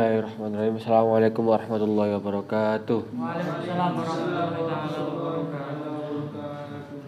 Bismillahirrahmanirrahim. Assalamualaikum warahmatullahi wabarakatuh. Waalaikumsalam warahmatullahi taala wabarakatuh.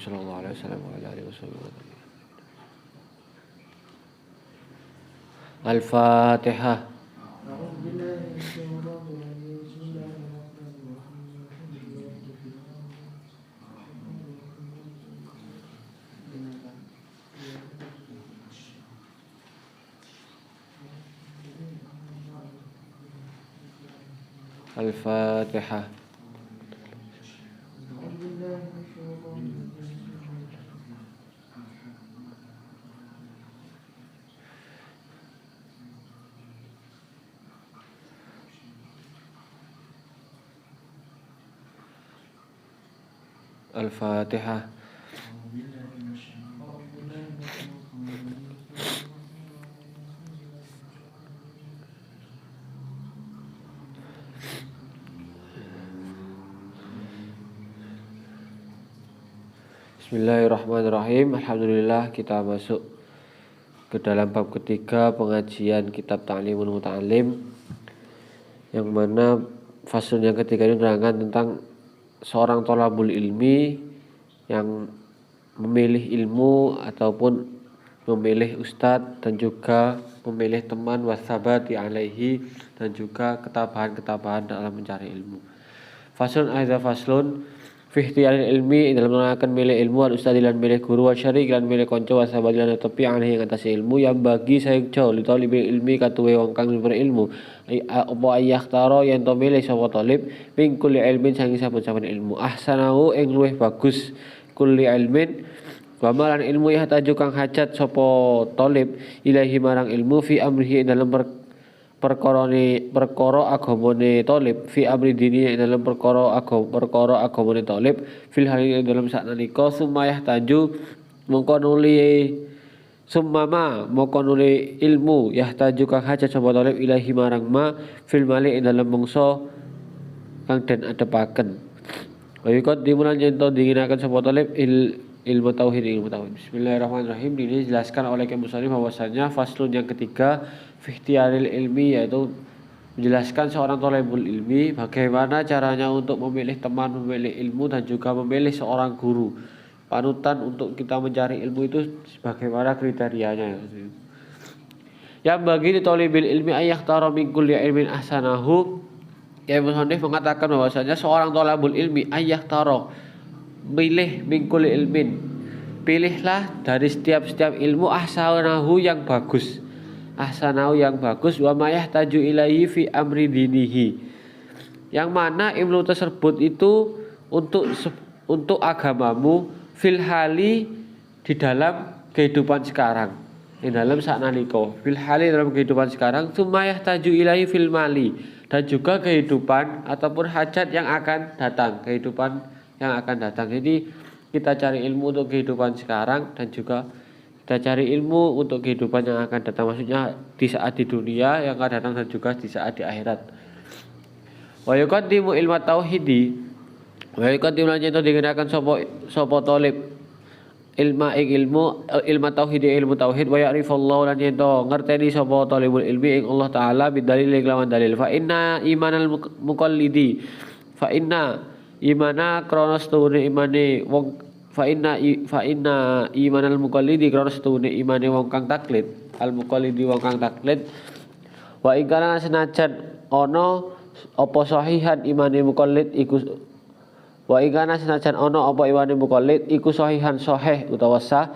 Sallallahu alaihi wasallam wa ala alihi wasallam. Al-Fatihah. Al-Fatihah. Al-Fatihah. Bismillahirrahmanirrahim. Alhamdulillah, kita masuk ke dalam bab ketiga pengajian kitab Ta'limul Muta'allim, yang mana fasal yang ketiga ini menerangkan tentang seorang thalabul ilmi yang memilih ilmu ataupun memilih ustadz dan juga memilih teman wasabati alaihi dan juga ketabahan dalam mencari ilmu. Faslun aiza faslun fi ikhtiyaril ilmi dalam menerangkan milih ilmu al ustadz lan milih guru wa syarik lan milih kanca wasabati lan tepi alaihi ing atas ilmu yang bagi saeja li talibil ilmi katuwe wong kang berilmu apa ayah taro yen to milih sapa talib ping kulli ilmin sangi saben-saben ilmu ahsanahu ing luwih bagus kulli ilmin wa malan ilmu yahtaju kang hajat sapa talib ilahi marang ilmu fi amrihi dalam perkara agamane talib fi amri dini dalam perkara agamane talib fil hal dalam saknalika summa yahtaju mongko nuli ilmu yahtaju kang hajat sapa talib ilahi marang ma fil mali dalam mangsa kang den adepaken wa yuqaddimulan yen to dinginaken sapa talib ilmu tauhid. Bismillahirrahmanirrahim. Ini dijelaskan oleh musannif bahwasanya faslun yang ketiga fi ikhtiyaril ilmi, yaitu menjelaskan seorang thalibul ilmi bagaimana caranya untuk memilih teman, memilih ilmu dan juga memilih seorang guru. Panutan untuk kita mencari ilmu itu bagaimana kriterianya. Yang bagi di thalibil ilmi ayyahtara min kulli ilmin ahsanahu. Ya musannif mengatakan bahwasanya seorang thalibul ilmi ayyahtara milih min kulli ilmin, pilihlah dari setiap ilmu ahsanahu yang bagus wa ma yahtaju ilaihi fi amri dinihi, yang mana ilmu tersebut itu untuk agamamu fil hali di dalam kehidupan sekarang, di dalam saknalika fil hali dalam kehidupan sekarang summa yahtaju ilaihi fil mali, dan juga kehidupan ataupun hajat yang akan datang, Jadi kita cari ilmu untuk kehidupan sekarang dan juga kita cari ilmu untuk kehidupan yang akan datang, maksudnya di saat di dunia yang akan datang dan juga di saat di akhirat. Wa yuqaddimu ilmu tauhidi, wa yuqaddimu lan yen digunakan sapa talib ilmu tauhid wa ya'rifallahu lan yen ngerteni sapa talibul ilmi ing Allah taala bidalil lawan dalil fa inna imana kronos tuune imane wong fa inna imanal muqallidi kronos tuune imane wong kang taklid al muqallidi wong kang taklid wa ingkana senajan ana apa sahihan imane muqallid iku wa ingkana senajan ana apa imane muqallid iku sahihan sahih utawa sah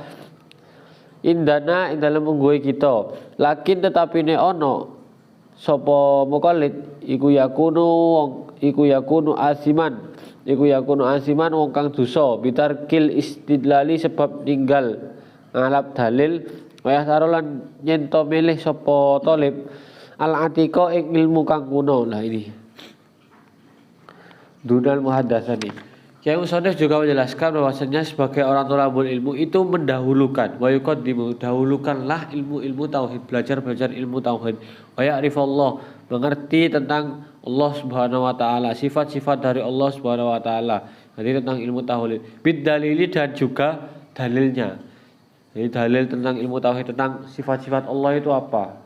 indana ing dalem mungguhe kita lakin tetapine ana sapa muqallid iku yakunu asiman wong kang dosa bitarkil istidlali sebab ninggal ngalap dalil wayah tarolan yen to milih sapa talib al atika ing ilmu kang kuno. Nah ini dunal muhaddatsani. Kiai Musannif juga menjelaskan bahwasanya sebagai orang thalabul ilmu itu mendahulukan wa yuqaddimu, dahulukanlah ilmu tauhid, belajar ilmu tauhid wa ya'rifallah, mengerti tentang Allah Subhanahu wa taala, sifat-sifat dari Allah Subhanahu wa taala. Jadi tentang ilmu tauhid, bidalili dan juga dalilnya. Jadi dalil tentang ilmu tauhid tentang sifat-sifat Allah itu apa?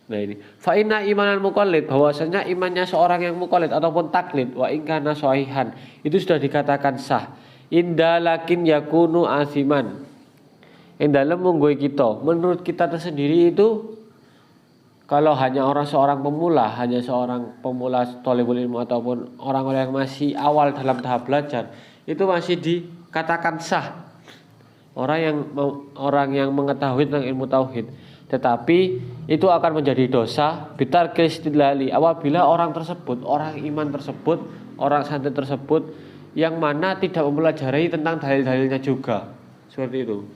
Nah ini, fa inna imanal muqallid, bahwasanya imannya seorang yang muqallid ataupun taklid wa in kana sahihan, itu sudah dikatakan sah. Inda lakin yakunu asiman. Yang dalam menggoi kita, menurut kita tersendiri itu kalau hanya seorang pemula, hanya seorang pemula thalibul ilmu ataupun orang-orang yang masih awal dalam tahap belajar, itu masih dikatakan sah. Orang yang mengetahui tentang ilmu tauhid, tetapi itu akan menjadi dosa bitarkil istidlali apabila orang tersebut, orang iman tersebut, orang santri tersebut yang mana tidak mempelajari tentang dalil-dalilnya juga. Seperti itu.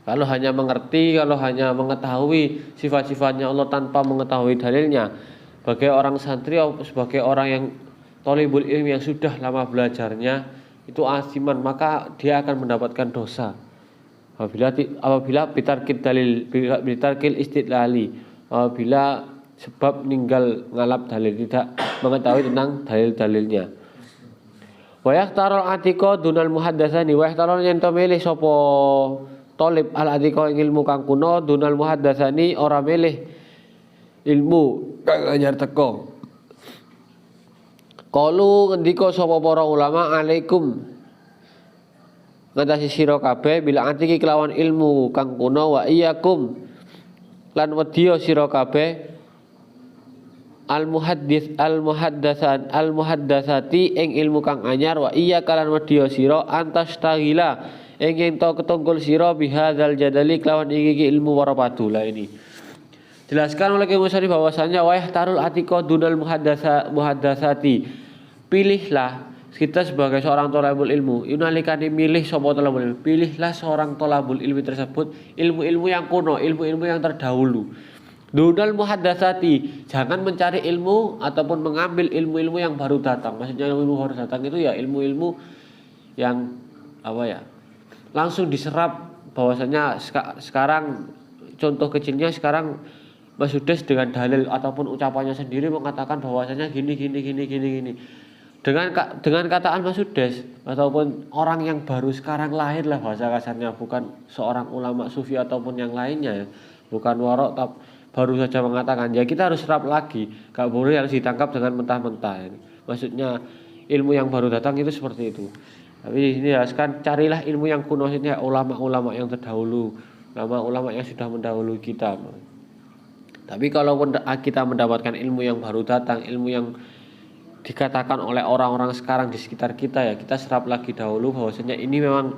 Kalau hanya mengerti, kalau hanya mengetahui sifat-sifatnya Allah tanpa mengetahui dalilnya, sebagai orang santri atau sebagai orang yang thalibul ilmi yang sudah lama belajarnya, itu asiman, maka dia akan mendapatkan dosa. Apabila bitarkil istidlali, apabila sebab meninggal ngalap dalil, tidak mengetahui tentang dalil-dalilnya. Wa yahtarul atika dunal muhaddatsani, wa yahtarul yen to milih sapa thalib al atika ilmu kang kuno dunal muhaddatsani ora milih ilmu kang anyar teko. Qalu ngendika sapa para ulama alaikum ngatasi sira kabeh bila antiki kelawan ilmu kang kuno wa iyyakum lan wedya sira kabeh al muhaddatsati ing ilmu kang anyar wa iya kalan wedya sira antas tagila ing ento ketunggul sira bihadzal jadali kelawan iki ilmu warapadu. Lah ini jelaskan oleh Musari bahwasanya wa yahtarul atika dunal muhaddatsati, pilihlah kita sebagai seorang thalabul ilmu, inalikane milih sapa thalabul ilmu, pilihlah seorang thalabul ilmi tersebut ilmu-ilmu yang kuno, ilmu-ilmu yang terdahulu. Dunal muhaddatsati, jangan mencari ilmu ataupun mengambil ilmu-ilmu yang baru datang. Maksudnya ilmu baru datang itu ya ilmu-ilmu yang langsung diserap, bahwasanya sekarang contoh kecilnya sekarang Mas Hudes dengan dalil ataupun ucapannya sendiri mengatakan bahwasanya gini. Dengan kataan Mas Hudes ataupun orang yang baru sekarang lahir lah bahasa kasarnya, bukan seorang ulama sufi ataupun yang lainnya, bukan warok baru saja mengatakan, ya kita harus serap lagi, gak boleh harus ditangkap dengan mentah-mentah. Maksudnya ilmu yang baru datang itu seperti itu. Tapi ini jelaskan, carilah ilmu yang kuno, maksudnya ulama-ulama yang terdahulu, ulama-ulama yang sudah mendahului kita. Tapi kalau kita mendapatkan ilmu yang baru datang, ilmu yang dikatakan oleh orang-orang sekarang di sekitar kita, ya kita serap lagi dahulu bahwasanya ini memang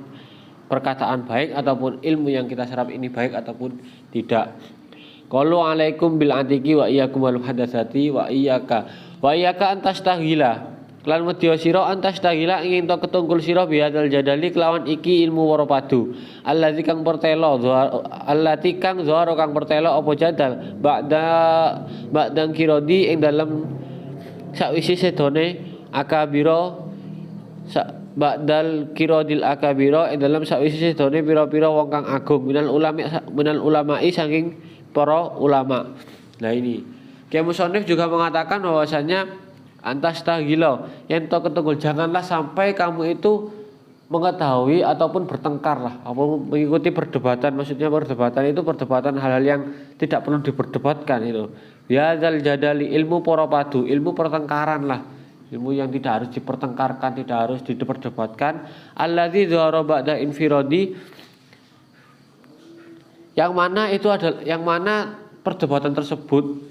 perkataan baik ataupun ilmu yang kita serap ini baik ataupun tidak. Qalu alaikum bil antiki wa iyyakum wal muhaddatsati wa iyyaka antastahila lan medya sira antastahila ingin to ketunggul sira bihadzal jadali kelawan iki ilmu warapadu allati kang pertelo kang pertelo apa jadal ba'dang kirodi ing dalem sakwisi sedone akabira ba'dal kirodil akabira ing dalem sakwisi sedone pira-pira wong kang agung minal ulama'i saking para ulama. Nah ini Kiai Musonif juga mengatakan bahwasanya antastahila yang to ketunggul, janganlah sampai kamu itu mengetahui ataupun bertengkar lah, apa mengikuti perdebatan. Maksudnya perdebatan itu perdebatan hal-hal yang tidak perlu diperdebatkan itu. Biadzal jadali, ilmu para padu, ilmu pertengkaran lah, ilmu yang tidak harus dipertengkarkan, tidak harus diperdebatkan. Alladzi dzahara ba'da infiradi, yang mana perdebatan tersebut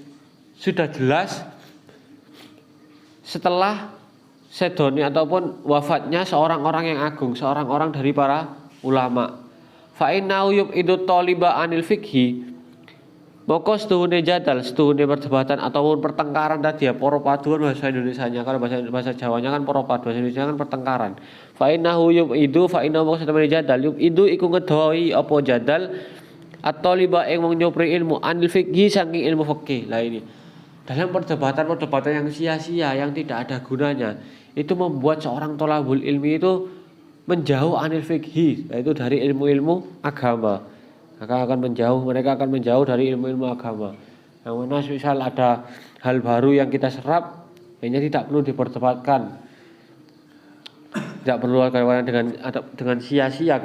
sudah jelas setelah sedoni ataupun wafatnya seorang orang yang agung, seorang orang dari para ulama. Fa inna yub'idu thaliba anil fikhi, moko setuhune jadal, setuhune perdebatan ataupun pertengkaran tadi ya, para paduan bahasa Indonesianya. Kalau bahasa Jawanya kan para padu, bahasa Indonesia kan pertengkaran. Fa innahu yub'idu, fa inna moko setuhune jadal, yub'idu iku ngedoi apa jadal at-thaliba ing wong nyopri ilmu anil fikhi saking ilmu fikih. Lah ini dalam perdebatan yang sia-sia, yang tidak ada gunanya, itu membuat seorang thalabul ilmi itu menjauh anil fikhi, yaitu dari ilmu-ilmu agama. Mereka akan menjauh dari ilmu-ilmu agama. Yang mana misal ada hal baru yang kita serap, hanya tidak perlu diperdebatkan, tidak perlu dengan sia-sia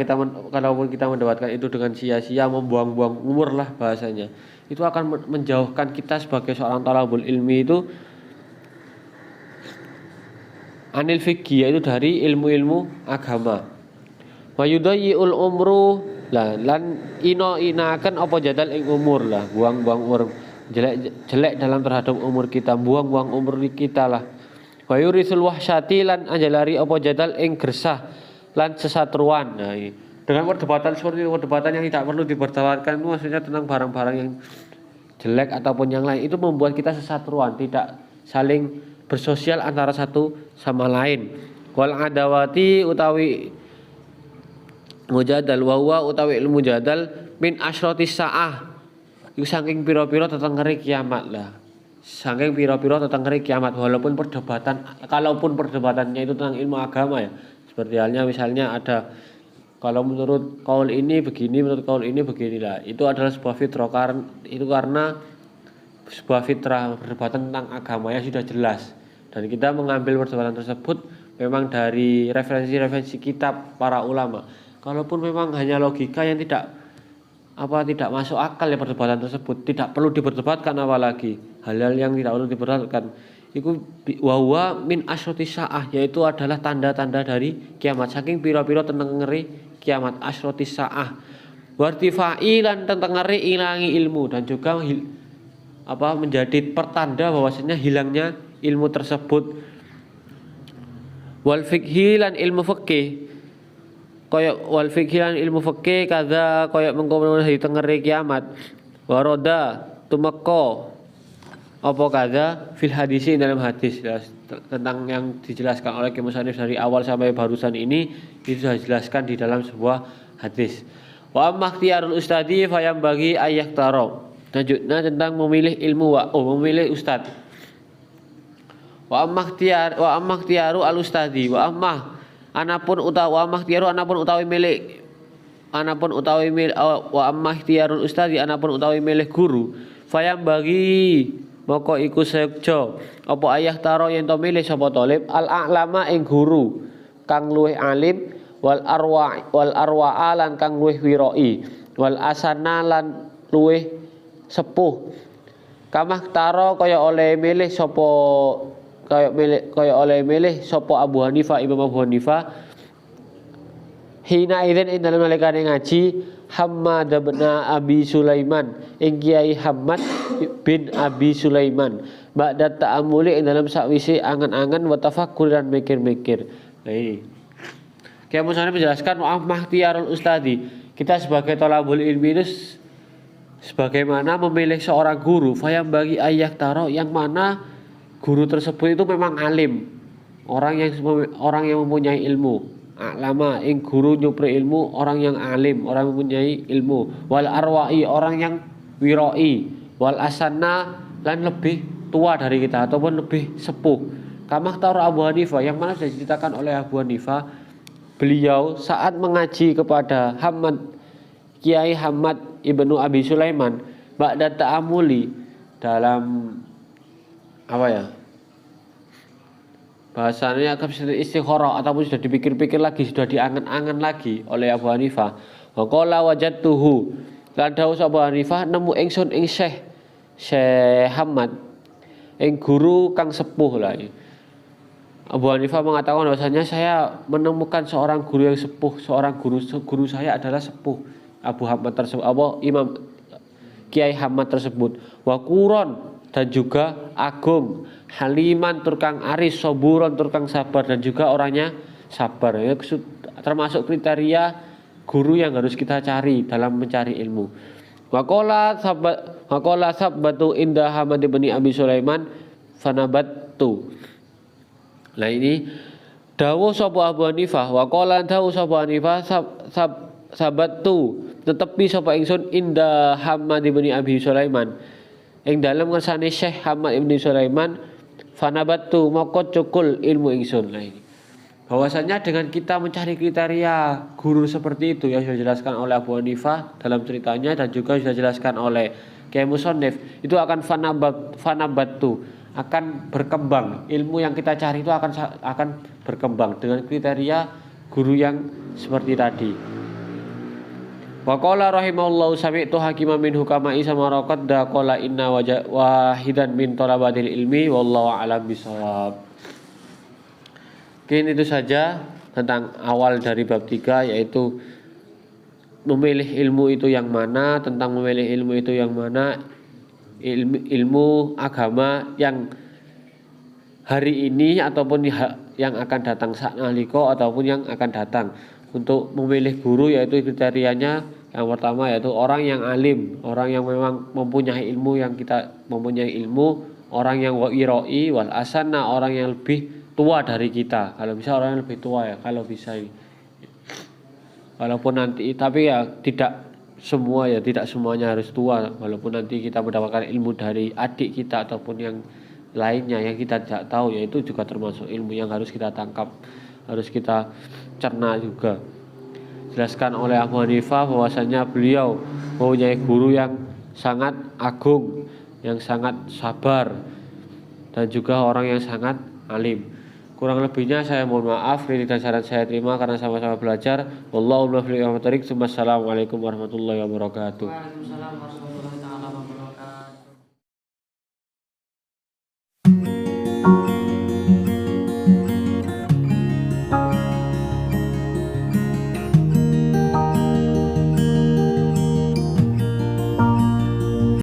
kalaupun kita mendapatkan itu dengan sia-sia, membuang-buang umur lah bahasanya. itu akan menjauhkan kita sebagai seorang thalabul ilmi itu anil fikih, yaitu dari ilmu-ilmu agama. Wa yudayyi'ul umru lan inaken apa jadal ing umur lah, buang-buang umur, jelek dalam terhadap umur kita, buang-buang umur kita lah. Wa yurisul wahsyati lan anjalari apa jadal ing gersah lan sesatruan. Nah, ini. Dengan perdebatan seperti itu, perdebatan yang tidak perlu diperdebatkan itu maksudnya tentang barang-barang yang jelek ataupun yang lain, itu membuat kita sesatruan, tidak saling bersosial antara satu sama lain. Wal adawati utawi mujadal wa huwa utawi ilmu jadal min asyratis saah, iku saking pira-pira tetengere kiamat lah. Saking pira-pira tetengere kiamat, walaupun kalaupun perdebatannya itu tentang ilmu agama ya. Seperti halnya misalnya ada kalau menurut kaul ini begini, menurut kaul ini beginilah. Itu adalah sebuah fitrah, karena sebuah fitrah perdebatan tentang agama yang sudah jelas. Dan kita mengambil perdebatan tersebut memang dari referensi-referensi kitab para ulama. Kalaupun memang hanya logika yang tidak masuk akal ya perdebatan tersebut, tidak perlu diperdebatkan, apalagi hal-hal yang tidak perlu diperdebatkan. Iku wawa min asyratis saah, yaitu adalah tanda-tanda dari kiamat. Saking pira-pira tentengeri kiamat, asyratis saah. Wartifai lan tentengeri ilangi ilmu, dan juga menjadi pertanda bahwasanya hilangnya ilmu tersebut. Wal fikhi lan ilmu fikih, kaya wal fikhi lan ilmu fikih kaza kaya mengkono di tengeri kiamat. Waroda tumeka apa kaza fil hadisi dalam hadis, ya, tentang yang dijelaskan oleh musannif dari awal sampai barusan ini itu sudah dijelaskan di dalam sebuah hadis. Wa amma ikhtiyarul ustadi fayam bagi ayyak taro, lanjutnya tentang memilih ilmu memilih ustad. Wa amma ikhtiyaru al ustadi wa amma anapun utawi milik wa amma ikhtiarul ustadi anapun utawi milik guru fayam bagi moko iku sekjo apa ayah taro yen to milih sapa talib al a'lama ing guru kang luwih alim wal arwa lan kang luwih wiroi wal asana lan luwih sepuh. Kamah taro kaya oleh milih sapa Abu Hanifah, Imam Abu Hanifah hina idzin ing dalem nalikane ngaji Hammad bin Abi Sulaiman ing Kiai Hammad bin Abi Sulaiman ba'da ta'amuli ing dalam sakwise angan-angan wa tafakkur dan mikir-mikir. Nah ini Kiai musannif menjelaskan mahtiarul ustadi, kita sebagai thalabul ilmi itu sebagaimana memilih seorang guru fayam bagi ayyak taro, yang mana guru tersebut itu memang alim, orang yang mempunyai ilmu. Lama ing guru nyupri ilmu, orang yang alim, orang mempunyai ilmu. Wal arwai, orang yang wiroi. Wal asana, dan lebih tua dari kita ataupun lebih sepuh. Kamah taruh Abu Hanifah, yang mana sudah diceritakan oleh Abu Hanifah, beliau saat mengaji kepada Kiai Hammad ibnu Abi Sulaiman ba'da ta'amuli, dalam bahasanya istikharah ataupun sudah dipikir-pikir lagi, sudah diangan-angan lagi oleh Abu Hanifah. Wa qala wajadtuhu, lan dawuh Abu Hanifah, nemu ingsun ing Syekh Hammad ing guru kang sepuh lah. Abu Hanifah mengatakan bahwasanya saya menemukan seorang guru yang sepuh, seorang guru saya adalah sepuh. Abu Hammad tersebut, Imam Kiai Hammad tersebut, wa quron, dan juga agung, haliman turkang aris, soburon turkang sabar, dan juga orangnya sabar. Ya, termasuk kriteria guru yang harus kita cari dalam mencari ilmu. Waqala sabbatu inda Hamad bin Abi Sulaiman fanabattu. Nah ini dawuh sapa Abu Hanifah, waqala dawuh sapa Hanifah sabattu tetepi sapa ingsun inda Hamad bin Abi Sulaiman ing dalem ngersane Syekh Hamad bin Sulaiman fanabattu moko cukul ilmu ingsun. Nah ini bahwasanya dengan kita mencari kriteria guru seperti itu yang sudah dijelaskan oleh Abu Hanifah dalam ceritanya, dan juga sudah dijelaskan oleh Kiai Musannif, itu akan fanabattu, akan berkembang. Ilmu yang kita cari itu akan berkembang dengan kriteria guru yang seperti tadi. Wa qala rahimahullahu sami'tu hakiman min hukama'i samaraqad da qala inna wahidan min talabatil ilmi wallahu a'lam bisawab. Mungkin itu saja tentang awal dari bab 3, yaitu memilih ilmu itu yang mana, tentang memilih ilmu itu yang mana, ilmu agama yang hari ini ataupun yang akan datang saat naliko ataupun yang akan datang. Untuk memilih guru yaitu kriterianya yang pertama yaitu orang yang alim, orang yang memang mempunyai ilmu, yang kita mempunyai ilmu, orang yang wairoi wal asana, orang yang lebih tua dari kita. Kalau bisa orang yang lebih tua ya, kalau bisa ini. Walaupun nanti, tapi ya tidak semuanya harus tua. Walaupun nanti kita mendapatkan ilmu dari adik kita ataupun yang lainnya yang kita tidak tahu, yaitu juga termasuk ilmu yang harus kita tangkap, harus kita cerna juga. Jelaskan oleh Abu Hanifah bahwasanya beliau mempunyai guru yang sangat agung, yang sangat sabar, dan juga orang yang sangat alim. Kurang lebihnya saya mohon maaf, kritik dan saran saya terima karena sama-sama belajar. Wallahu a'lam bishawab. Wassalamualaikum warahmatullahi wabarakatuh. Waalaikumsalam warahmatullahi wabarakatuh.